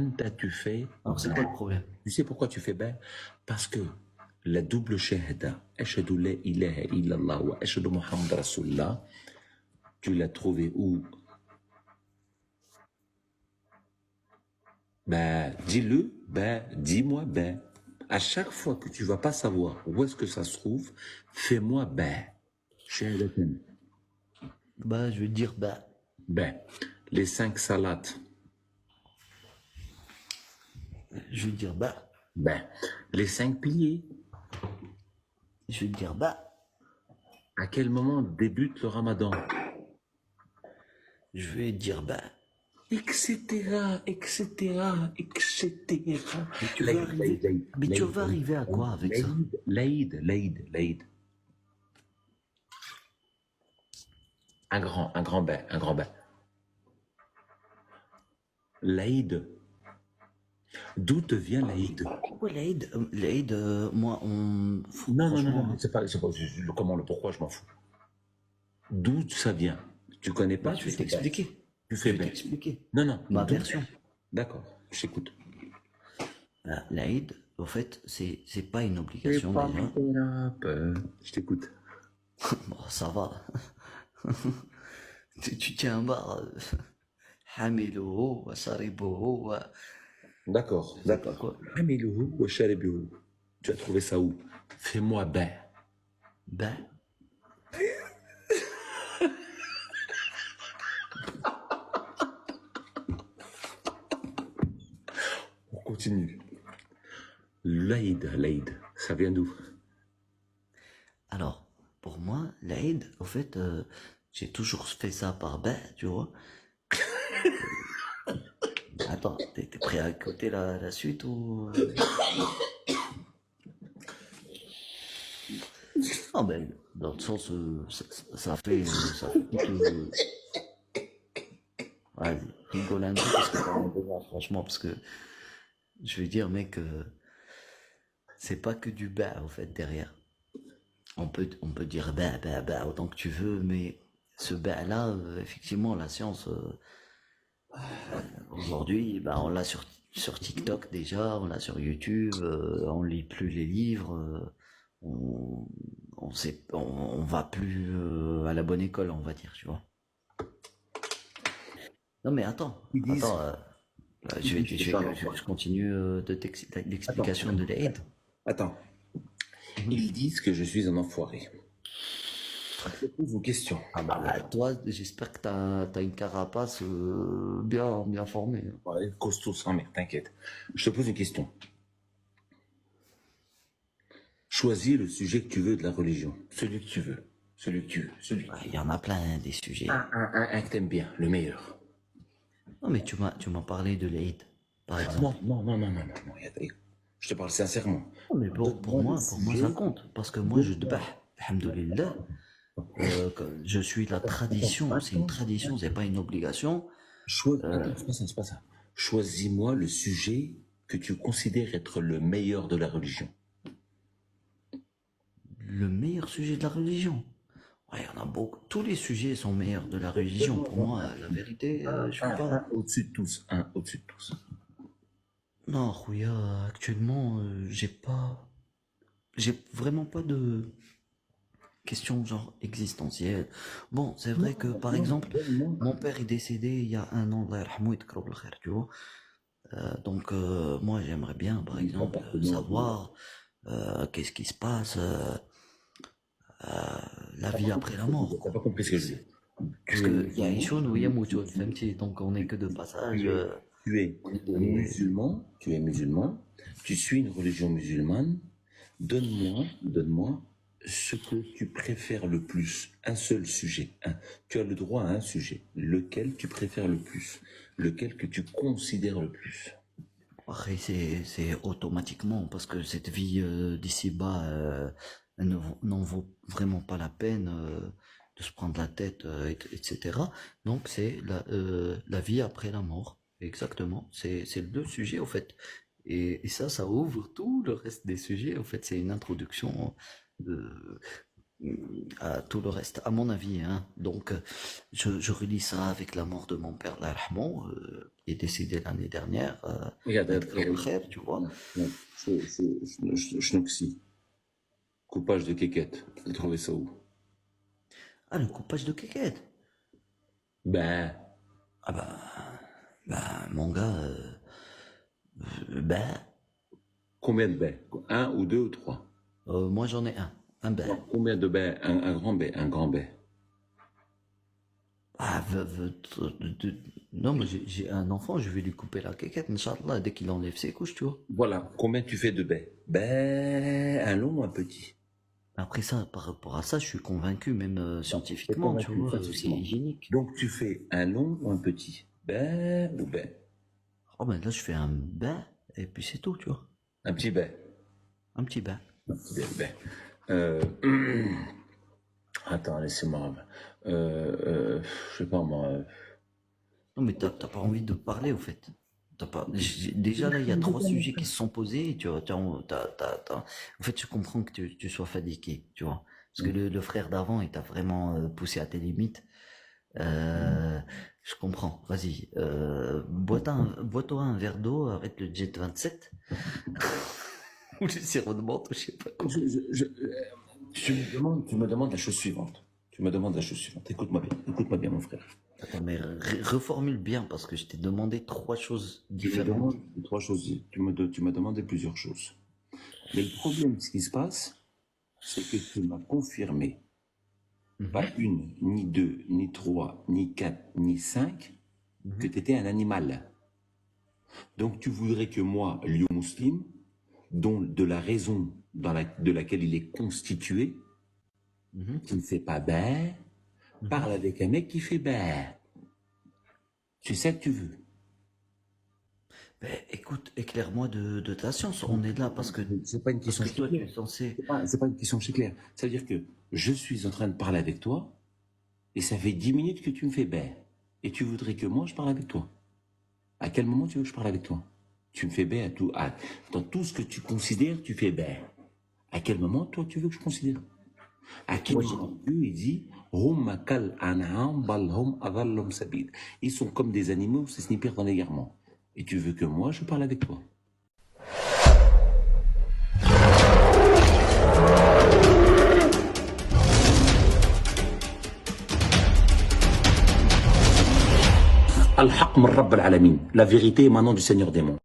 Anta, tu fais Alors, c'est quoi le problème? tu sais pourquoi tu fais ben? Parce que la double shahada, ashhadu la ilaha illallah wa ashhadu Muhammad Rasulullah, tu l'as trouvé où? Ben, dis-le, ben, dis-moi ben. À chaque fois que tu vas pas savoir où est-ce que ça se trouve, fais-moi ben. Shahadatan. Bah, je vais te dire, bah, Ben. Les 5 salats, je vais te dire, bah, ben. Les 5 piliers. je vais te dire, bah, À quel moment débute le ramadan? je vais te dire, bah. Etc., etc., etc. Mais tu veux arriver, mais tu veux arriver à quoi avec ça? L'Aïd. Un grand bain, un grand bain. L'Aïd. D'où te vient l'Aïd? Ouais, l'Aïd, moi, Non, franchement, c'est pas le comment, le pourquoi, je m'en fous. D'où ça vient? Tu connais pas, ouais, je tu vais fais bien. t'expliquer. Tu Je fais vais bien. t'expliquer. Non, Ma d'où? version. D'accord, je t'écoute. L'Aïd, au fait, c'est pas une C'est obligation pas déjà. Je t'écoute. Bon, ça va. Tu tiens un bar. Hamiluhu wa saribuhu wa D'accord, je sais pas d'accord. quoi. Amiluhu wa sharibuhu. Tu as trouvé ça où? Fais-moi ben. Ben, On continue. L'Aïd, ça vient d'où? alors, pour moi, l'Aïd, au fait, j'ai toujours fait ça par ben, tu vois. Attends, t'es prêt à écouter la suite ou... Ah ben, dans le sens, ça fait que... Vas-y, rigole un peu parce que t'as besoin, franchement, parce que je vais dire, mec, c'est pas que du bas, au fait, derrière. On peut dire bah, autant que tu veux, mais ce bas-là, effectivement, la science, aujourd'hui, bah, on l'a sur TikTok déjà, on l'a sur YouTube, on lit plus les livres, on, on va plus à la bonne école, on va dire, tu vois. Non mais attends, Ils disent. je continue Attends, l'explication de l'aide. attends. Ils disent que je suis un enfoiré. Je te pose une question. Ah bah toi, j'espère que t'as une carapace bien formée. Ouais, costaud sans merde, t'inquiète. Je te pose une question. Choisis le sujet que tu veux de la religion. Celui que tu veux. Celui que tu veux. Celui que tu Il y en a plein hein, des sujets. veux. Un que t'aimes bien, le meilleur. Non mais tu m'as parlé de l'aide, par exemple. Non. Je te parle sincèrement. Non mais pour moi ça compte. Parce que moi je dbah, alhamdoulilah, je suis la tradition. C'est une tradition, c'est pas une obligation. Attends, c'est pas ça. Choisis-moi le sujet que tu considères être le meilleur de la religion. Le meilleur sujet de la religion. Ouais, il y en a beaucoup. Tous les sujets sont meilleurs de la religion. Pour moi, la vérité, je suis pas. Un au-dessus de tous. Un au-dessus de tous. Non, Rouya, actuellement, j'ai vraiment pas de questions genre existentielles. Bon, c'est vrai que, par exemple, mon père est décédé il y a 1 an, Allah yarhamou, yatqabbal bil khair, tu vois. Donc, moi, j'aimerais bien, par exemple, savoir qu'est-ce qui se passe, la vie après la mort, T'as quoi. pas compris ce que je dis. Parce que il y a Ishun ou Yamoutun, femti, donc on est que de passage. Tu es On est tu es musulman, tu suis une religion musulmane. Donne-moi ce que tu préfères le plus. Un seul sujet. Tu as le droit à un sujet. Lequel tu préfères le plus? Lequel que tu considères le plus? Après, c'est automatiquement, parce que cette vie d'ici-bas, elle n'en vaut vraiment pas la peine de se prendre la tête, etc. Donc, c'est la vie après la mort. Exactement. C'est le sujet, au fait. Et ça ouvre tout le reste des sujets. En fait, c'est une introduction. euh, à tout le reste, à mon avis, hein. Donc, je relie ça avec la mort de mon père, Allah yarhamou, qui est décédé l'année dernière, Regarde, avec le frère, tu vois. Schnoxy, coupage de quéquette. T'as trouvé ça où? Ah, le coupage de kékette. Ben, Ah bah, mon gars, ben, combien de baies? Un ou deux ou trois? moi j'en ai un ben. Non, combien de baies? Un grand baie, un grand baie. Ah, non, mais j'ai un enfant, je vais lui couper la kékette, Inch'Allah, dès qu'il enlève ses couches, tu vois. Voilà, combien tu fais de baies? Ben, un long ou un petit? Après ça, par rapport à ça, je suis convaincu, même T'es scientifiquement, tu convaincu, vois, c'est scientifiquement. hygiénique. Donc tu fais un long ou un petit? Ben ou ben? Oh ben là, je fais un bain, et puis c'est tout, tu vois. Un petit baie. Un petit bain. Un petit baie, ben. Attends, laissez-moi. Je sais pas moi. Non, mais t'as pas envie de parler, au fait. Déjà, là, il y a trois sujets qui se sont posés, et en fait, je comprends que tu sois fatigué, tu vois. Parce que le frère d'avant, il t'a vraiment poussé à tes limites. Je comprends. Vas-y, bois-toi un verre d'eau avec le Jet 27 ou le sirop de menthe, je sais pas quoi. Tu me demandes la chose suivante. Tu me demandes la chose suivante. Écoute-moi bien, mon frère. Attends, mais reformule bien parce que je t'ai demandé trois choses Tu me différentes. demandes trois choses. Tu m'as demandé plusieurs choses. Mais le problème, ce qui se passe, c'est que tu m'as confirmé, pas une, ni deux, ni trois, ni quatre, ni cinq, que tu étais un animal. Donc tu voudrais que moi, lieu musulman, dont de la raison de laquelle il est constitué, qui ne fait pas ben, parle avec un mec qui fait ben. C'est ça que tu veux. Ben, écoute, éclaire-moi de ta science. On est là parce que C'est pas une question toi, tu es claire. censé. C'est pas une question c'est clair. Ça veut dire que je suis en train de parler avec toi et ça fait 10 minutes que tu me fais ben. Et tu voudrais que moi je parle avec toi. À quel moment tu veux que je parle avec toi? Tu me fais ben à tout. Dans tout ce que tu considères, tu fais ben. À quel moment toi tu veux que je considère? À quel moment Dieu il dit hum kal an'am bal hum adallum sabil. Ils sont comme des animaux, c'est ce pire dans l'égarement. Et tu veux que moi je parle avec toi? Al-Haqq min Rabb al-Alamin. La vérité émanant du Seigneur des mondes.